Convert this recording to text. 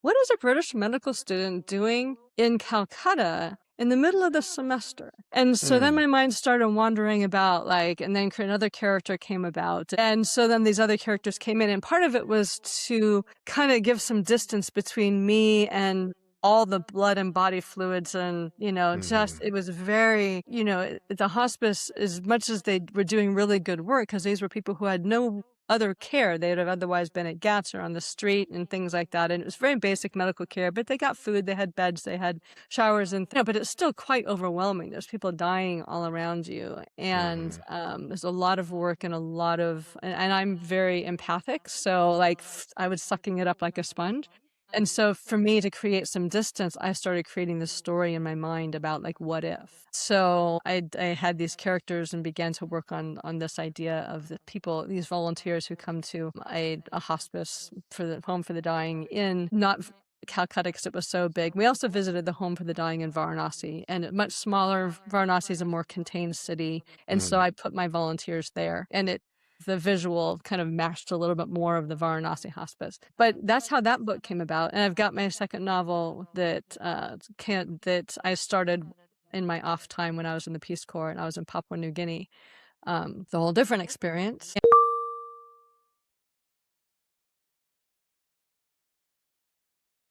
what is a British medical student doing in Calcutta in the middle of the semester? And so then Mm, my mind started wandering about, like, and then another character came about. And so then these other characters came in, and part of it was to kind of give some distance between me and all the blood and body fluids. And, just, mhm, it was very, the hospice, as much as they were doing really good work, because these were people who had no other care. They would have otherwise been at GATS or on the street and things like that. And it was very basic medical care, but they got food, they had beds, they had showers, and but it's still quite overwhelming. There's people dying all around you, and mhm, there's a lot of work and a lot of, and I'm very empathic, so like I was sucking it up like a sponge. And so for me to create some distance, I started creating this story in my mind about, like, what if. So I had these characters and began to work on this idea of the people, these volunteers who come to a hospice for the home for the dying in not Calcutta, because it was so big. We also visited the home for the dying in Varanasi, and a much smaller. Varanasi is a more contained city, and so mm, I put my volunteers there, and the visual kind of matched a little bit more of the Varanasi hospice. But that's how that book came about, and I've got my second novel that I started in my off time when I was in the Peace Corps and I was in Papua New Guinea. The whole different experience.